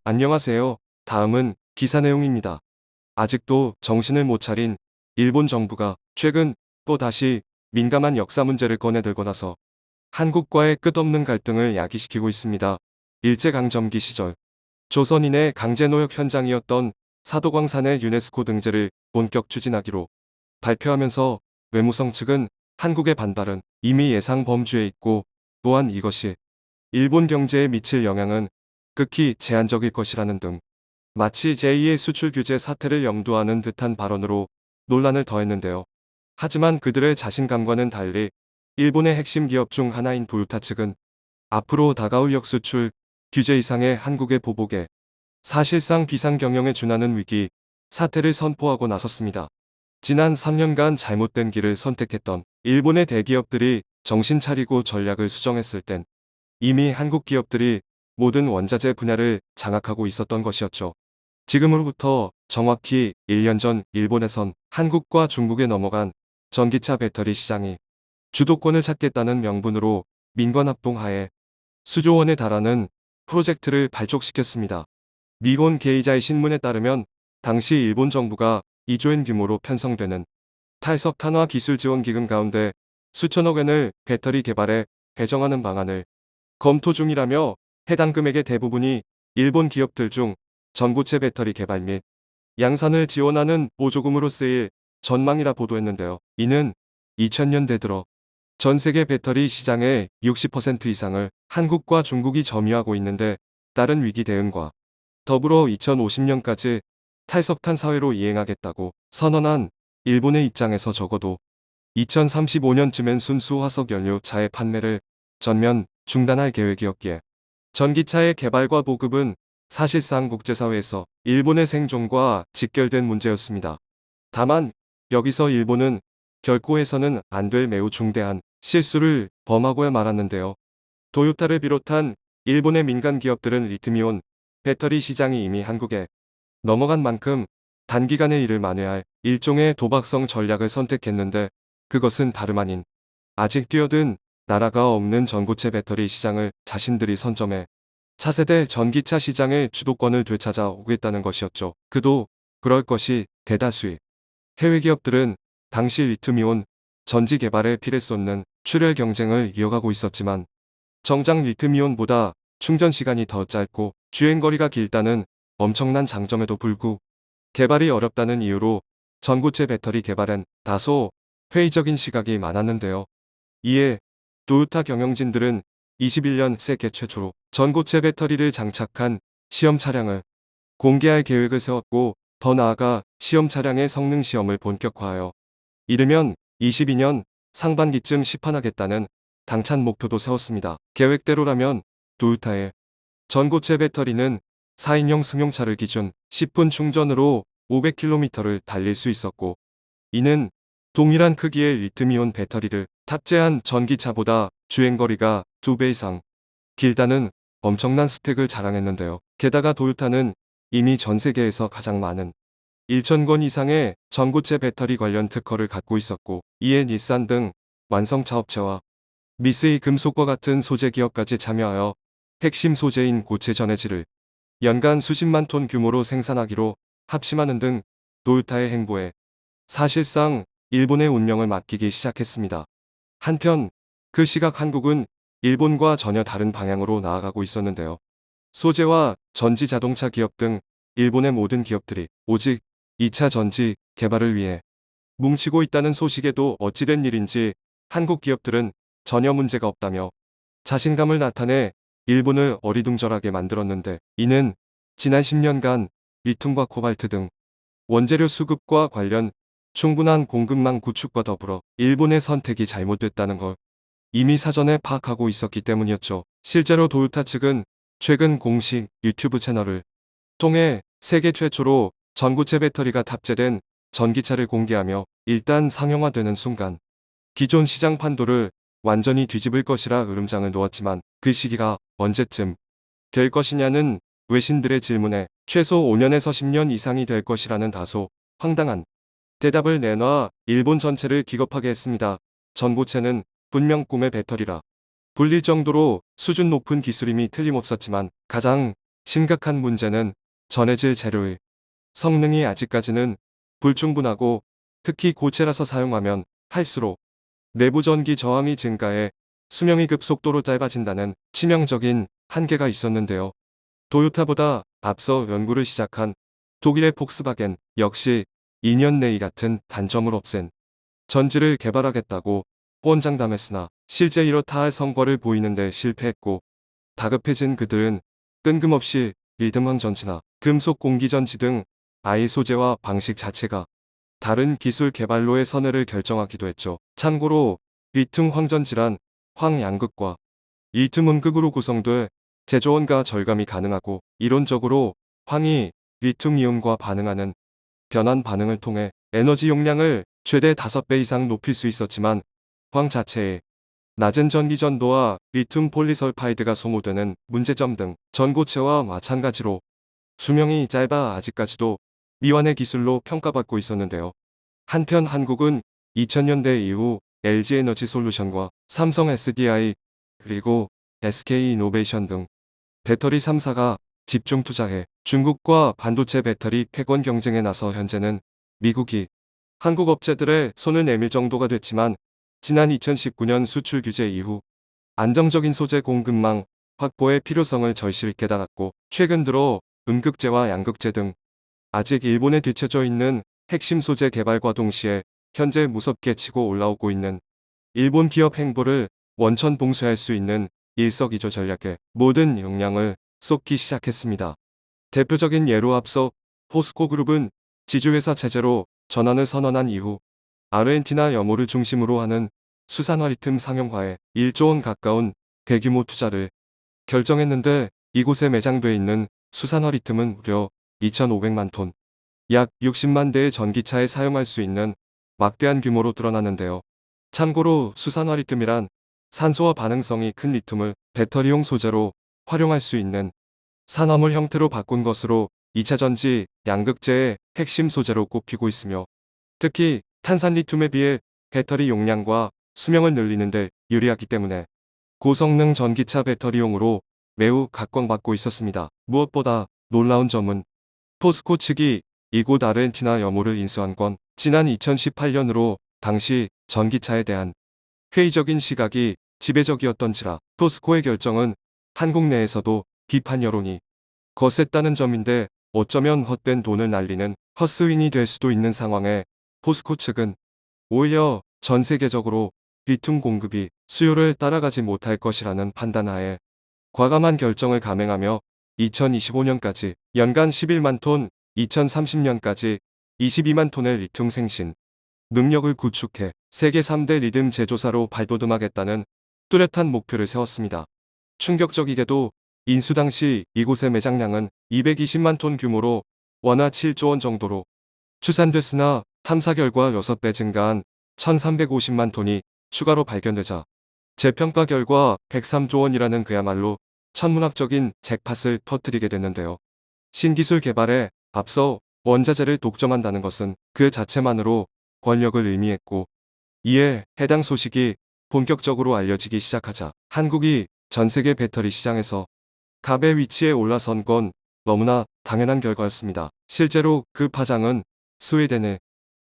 안녕하세요. 다음은 기사 내용입니다. 아직도 정신을 못 차린 일본 정부가 최근 또 다시 민감한 역사 문제를 꺼내들고 나서 한국과의 끝없는 갈등을 야기시키고 있습니다. 일제강점기 시절 조선인의 강제노역 현장이었던 사도광산의 유네스코 등재를 본격 추진하기로 발표하면서 외무성 측은 한국의 반발은 이미 예상 범주에 있고 또한 이것이 일본 경제에 미칠 영향은 극히 제한적일 것이라는 등 마치 제2의 수출 규제 사태를 염두하는 듯한 발언으로 논란을 더했는데요. 하지만 그들의 자신감과는 달리 일본의 핵심 기업 중 하나인 도요타 측은 앞으로 다가올 역수출 규제 이상의 한국의 보복에 사실상 비상경영에 준하는 위기 사태를 선포하고 나섰습니다. 지난 3년간 잘못된 길을 선택했던 일본의 대기업들이 정신 차리고 전략을 수정했을 땐 이미 한국 기업들이 모든 원자재 분야를 장악하고 있었던 것이었죠. 지금으로부터 정확히 1년 전 일본에선 한국과 중국에 넘어간 전기차 배터리 시장이 주도권을 찾겠다는 명분으로 민관합동하에 수조 원에 달하는 프로젝트를 발족시켰습니다. 니혼 게이자의 신문에 따르면 당시 일본 정부가 2조엔 규모로 편성되는 탈석 탄화 기술 지원 기금 가운데 수천억 엔을 배터리 개발에 배정하는 방안을 검토 중이라며 해당 금액의 대부분이 일본 기업들 중 전고체 배터리 개발 및 양산을 지원하는 보조금으로 쓰일 전망이라 보도했는데요. 이는 2000년대 들어 전 세계 배터리 시장의 60% 이상을 한국과 중국이 점유하고 있는데 따른 위기 대응과 더불어 2050년까지 탈석탄 사회로 이행하겠다고 선언한 일본의 입장에서 적어도 2035년쯤엔 순수 화석 연료차의 판매를 전면 중단할 계획이었기에 전기차의 개발과 보급은 사실상 국제사회에서 일본의 생존과 직결된 문제였습니다. 다만 여기서 일본은 결코 해서는 안 될 매우 중대한 실수를 범하고야 말았는데요. 도요타를 비롯한 일본의 민간 기업들은 리튬이온 배터리 시장이 이미 한국에 넘어간 만큼 단기간에 이를 만회할 일종의 도박성 전략을 선택했는데 그것은 다름 아닌 아직 뛰어든 나라가 없는 전고체 배터리 시장을 자신들이 선점해 차세대 전기차 시장의 주도권을 되찾아 오겠다는 것이었죠. 그도 그럴 것이 대다수의 해외 기업들은 당시 리튬이온 전지 개발에 피를 쏟는 출혈 경쟁을 이어가고 있었지만 정작 리튬이온보다 충전 시간이 더 짧고 주행거리가 길다는 엄청난 장점에도 불구 개발이 어렵다는 이유로 전고체 배터리 개발엔 다소 회의적인 시각이 많았는데요. 이에 도요타 경영진들은 21년 세계 최초로 전고체 배터리를 장착한 시험 차량을 공개할 계획을 세웠고 더 나아가 시험 차량의 성능 시험을 본격화하여 이르면 22년 상반기쯤 시판하겠다는 당찬 목표도 세웠습니다. 계획대로라면 도요타의 전고체 배터리는 4인용 승용차를 기준 10분 충전으로 500km를 달릴 수 있었고 이는 동일한 크기의 리튬이온 배터리를 탑재한 전기차보다 주행거리가 2배 이상 길다는 엄청난 스펙을 자랑했는데요. 게다가 도요타는 이미 전 세계에서 가장 많은 1,000건 이상의 전고체 배터리 관련 특허를 갖고 있었고 이에 닛산 등 완성차 업체와 미쓰이 금속과 같은 소재 기업까지 참여하여 핵심 소재인 고체 전해질을 연간 수십만 톤 규모로 생산하기로 합심하는 등 도요타의 행보에 사실상 일본의 운명을 맡기기 시작했습니다. 한편 그 시각 한국은 일본과 전혀 다른 방향으로 나아가고 있었는데요. 소재와 전지 자동차 기업 등 일본의 모든 기업들이 오직 2차 전지 개발을 위해 뭉치고 있다는 소식에도 어찌된 일인지 한국 기업들은 전혀 문제가 없다며 자신감을 나타내 일본을 어리둥절하게 만들었는데 이는 지난 10년간 리튬과 코발트 등 원재료 수급과 관련 충분한 공급망 구축과 더불어 일본의 선택이 잘못됐다는 걸 이미 사전에 파악하고 있었기 때문이었죠. 실제로 도요타 측은 최근 공식 유튜브 채널을 통해 세계 최초로 전고체 배터리가 탑재된 전기차를 공개하며 일단 상용화되는 순간 기존 시장 판도를 완전히 뒤집을 것이라 으름장을 놓았지만 그 시기가 언제쯤 될 것이냐는 외신들의 질문에 최소 5년에서 10년 이상이 될 것이라는 다소 황당한 대답을 내놔 일본 전체를 기겁하게 했습니다. 전고체는 분명 꿈의 배터리라 불릴 정도로 수준 높은 기술임이 틀림없었지만 가장 심각한 문제는 전해질 재료의 성능이 아직까지는 불충분하고 특히 고체라서 사용하면 할수록 내부 전기 저항이 증가해 수명이 급속도로 짧아진다는 치명적인 한계가 있었는데요. 도요타보다 앞서 연구를 시작한 독일의 폭스바겐 역시 2년 내 이 같은 단점을 없앤 전지를 개발하겠다고 호언장담했으나 실제 이렇다 할 성과를 보이는데 실패했고 다급해진 그들은 뜬금없이 리듬형 전지나 금속 공기전지 등 아예 소재와 방식 자체가 다른 기술 개발로의 선회를 결정하기도 했죠. 참고로 리튬 황전지란 황양극과 리튬 음극으로 구성돼 제조원과 절감이 가능하고 이론적으로 황이 리튬 이온과 반응하는 변환 반응을 통해 에너지 용량을 최대 5배 이상 높일 수 있었지만 황 자체의 낮은 전기 전도와 리튬 폴리설파이드가 소모되는 문제점 등 전고체와 마찬가지로 수명이 짧아 아직까지도 미완의 기술로 평가받고 있었는데요. 한편 한국은 2000년대 이후 LG에너지솔루션과 삼성 SDI 그리고 SK이노베이션 등 배터리 3사가 집중 투자해 중국과 반도체 배터리 패권 경쟁에 나서 현재는 미국이 한국 업체들의 손을 내밀 정도가 됐지만 지난 2019년 수출 규제 이후 안정적인 소재 공급망 확보의 필요성을 절실히 깨달았고 최근 들어 음극재와 양극재 등 아직 일본에 뒤처져 있는 핵심 소재 개발과 동시에 현재 무섭게 치고 올라오고 있는 일본 기업 행보를 원천 봉쇄할 수 있는 일석이조 전략에 모든 역량을 쏟기 시작했습니다. 대표적인 예로 앞서 포스코 그룹은 지주회사 체제로 전환을 선언한 이후 아르헨티나 염호를 중심으로 하는 수산화 리튬 상용화에 1조 원 가까운 대규모 투자를 결정했는데 이곳에 매장돼 있는 수산화 리튬은 무려 2,500만 톤, 약 60만 대의 전기차에 사용할 수 있는 막대한 규모로 드러나는데요. 참고로 수산화 리튬이란 산소와 반응성이 큰 리튬을 배터리용 소재로 활용할 수 있는 산화물 형태로 바꾼 것으로 2차전지 양극재의 핵심 소재로 꼽히고 있으며 특히 탄산 리튬에 비해 배터리 용량과 수명을 늘리는 데 유리하기 때문에 고성능 전기차 배터리용으로 매우 각광받고 있었습니다. 무엇보다 놀라운 점은 포스코 측이 이곳 아르헨티나 염호를 인수한 건 지난 2018년으로 당시 전기차에 대한 회의적인 시각이 지배적이었던지라 포스코의 결정은 한국 내에서도 비판 여론이 거셌다는 점인데 어쩌면 헛된 돈을 날리는 헛스윙이 될 수도 있는 상황에 포스코 측은 오히려 전 세계적으로 리튬 공급이 수요를 따라가지 못할 것이라는 판단하에 과감한 결정을 감행하며 2025년까지 연간 11만 톤, 2030년까지 22만 톤의 리튬 생신 능력을 구축해 세계 3대 리튬 제조사로 발돋움하겠다는 뚜렷한 목표를 세웠습니다. 충격적이게도 인수 당시 이곳의 매장량은 220만 톤 규모로 원화 7조 원 정도로 추산됐으나 탐사 결과 6배 증가한 1350만 톤이 추가로 발견되자 재평가 결과 103조 원이라는 그야말로 천문학적인 잭팟을 터뜨리게 됐는데요. 신기술 개발에 앞서 원자재를 독점한다는 것은 그 자체만으로 권력을 의미했고 이에 해당 소식이 본격적으로 알려지기 시작하자 한국이 전세계 배터리 시장에서 갑의 위치에 올라선 건 너무나 당연한 결과였습니다. 실제로 그 파장은 스웨덴의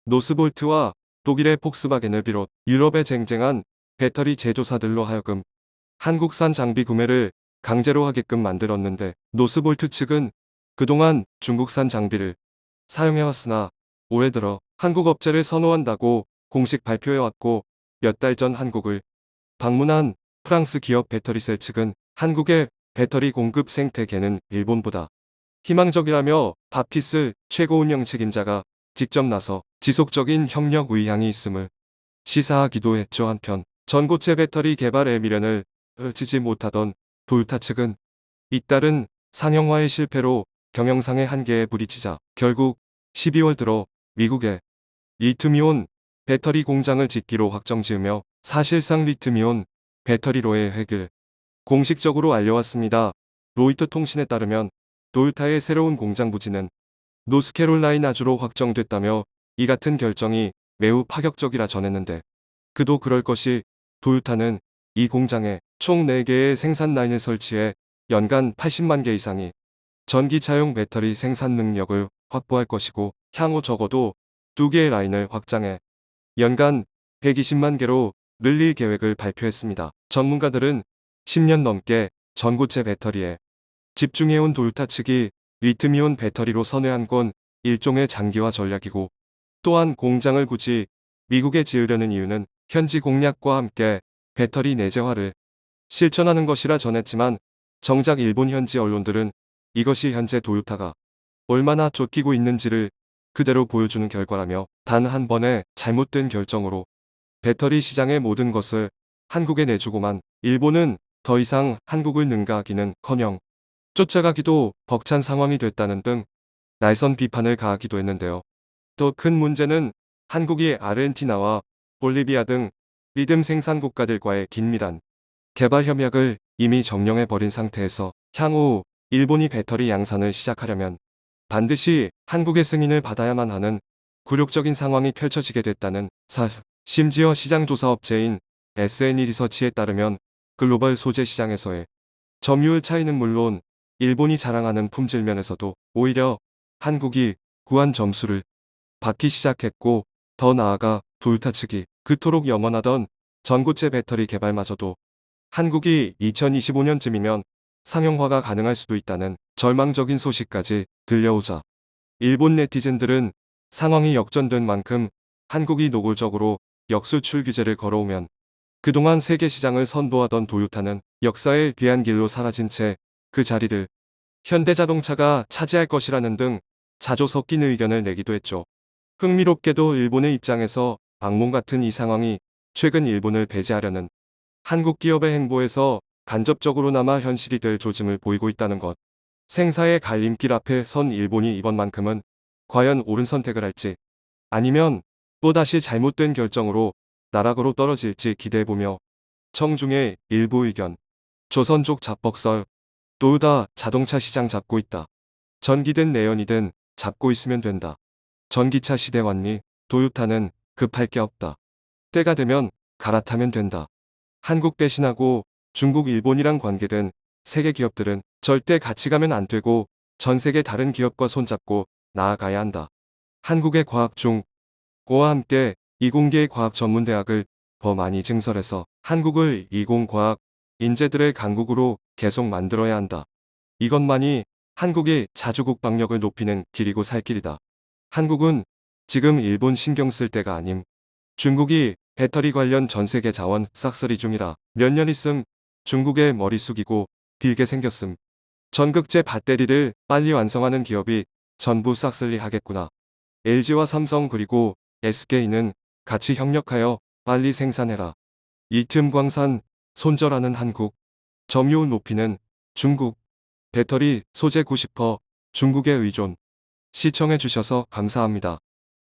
노스볼트와 독일의 폭스바겐을 비롯 유럽에 쟁쟁한 배터리 제조사들로 하여금 한국산 장비 구매를 강제로 하게끔 만들었는데 노스볼트 측은 그동안 중국산 장비를 사용해왔으나 올해 들어 한국 업체를 선호한다고 공식 발표해왔고 몇 달 전 한국을 방문한 프랑스 기업 배터리셀 측은 한국의 배터리 공급 생태계는 일본보다 희망적이라며 바피스 최고 운영 책임자가 직접 나서 지속적인 협력 의향이 있음을 시사하기도 했죠. 한편 전고체 배터리 개발의 미련을 펼치지 못하던 도요타 측은 잇따른 상용화의 실패로 경영상의 한계에 부딪히자 결국 12월 들어 미국에 리튬이온 배터리 공장을 짓기로 확정지으며 사실상 리튬이온 배터리로의 획을 공식적으로 알려왔습니다. 로이터 통신에 따르면 도요타의 새로운 공장 부지는 노스캐롤라이나주로 확정됐다며 이 같은 결정이 매우 파격적이라 전했는데 그도 그럴 것이 도요타는 이 공장에 총 4개의 생산 라인을 설치해 연간 80만 개 이상의 전기차용 배터리 생산 능력을 확보할 것이고, 향후 적어도 2개의 라인을 확장해 연간 120만 개로 늘릴 계획을 발표했습니다. 전문가들은 10년 넘게 전고체 배터리에 집중해온 도요타 측이 리튬이온 배터리로 선회한 건 일종의 장기화 전략이고, 또한 공장을 굳이 미국에 지으려는 이유는 현지 공약과 함께 배터리 내재화를 실천하는 것이라 전했지만, 정작 일본 현지 언론들은 이것이 현재 도요타가 얼마나 쫓기고 있는지를 그대로 보여주는 결과라며, 단 한 번의 잘못된 결정으로 배터리 시장의 모든 것을 한국에 내주고만 일본은 더 이상 한국을 능가하기는커녕 쫓아가기도 벅찬 상황이 됐다는 등 날선 비판을 가하기도 했는데요. 더 큰 문제는 한국이 아르헨티나와 볼리비아 등 리듬 생산 국가들과의 긴밀한 개발 협약을 이미 정령해버린 상태에서 향후 일본이 배터리 양산을 시작하려면 반드시 한국의 승인을 받아야만 하는 굴욕적인 상황이 펼쳐지게 됐다는 사실. 심지어 시장조사업체인 SNE 리서치에 따르면 글로벌 소재 시장에서의 점유율 차이는 물론 일본이 자랑하는 품질 면에서도 오히려 한국이 구한 점수를 받기 시작했고, 더 나아가 도요타 측이 그토록 염원하던 전고체 배터리 개발마저도 한국이 2025년쯤이면 상용화가 가능할 수도 있다는 절망적인 소식까지 들려오자 일본 네티즌들은 상황이 역전된 만큼 한국이 노골적으로 역수출 규제를 걸어오면 그동안 세계 시장을 선도하던 도요타는 역사의 귀한 길로 사라진 채 그 자리를 현대자동차가 차지할 것이라는 등 자조 섞인 의견을 내기도 했죠. 흥미롭게도 일본의 입장에서 악몽 같은 이 상황이 최근 일본을 배제하려는 한국 기업의 행보에서 간접적으로나마 현실이 될 조짐을 보이고 있다는 것. 생사의 갈림길 앞에 선 일본이 이번만큼은 과연 옳은 선택을 할지, 아니면 또다시 잘못된 결정으로 나락으로 떨어질지 기대해보며, 청중의 일부 의견. 조선족 자뻑설. 도요타 자동차 시장 잡고 있다. 전기든 내연이든 잡고 있으면 된다. 전기차 시대 왔니? 도요타는 급할 게 없다. 때가 되면 갈아타면 된다. 한국 배신하고 중국 일본이랑 관계된 세계 기업들은 절대 같이 가면 안 되고 전 세계 다른 기업과 손잡고 나아가야 한다. 한국의 과학중고와 함께 이공계의 과학전문대학을 더 많이 증설해서 한국을 이공과학 인재들의 강국으로 계속 만들어야 한다. 이것만이 한국의 자주국방력을 높이는 길이고 살 길이다. 한국은 지금 일본 신경 쓸 때가 아님. 중국이 배터리 관련 전세계 자원 싹쓸이 중이라 몇 년 있음 중국의 머리 숙이고 빌게 생겼음. 전극제 배터리를 빨리 완성하는 기업이 전부 싹쓸이 하겠구나. LG와 삼성 그리고 SK는 같이 협력하여 빨리 생산해라. 리튬 광산 손절하는 한국. 점유율 높이는 중국. 배터리 소재 90% 중국에 의존. 시청해주셔서 감사합니다.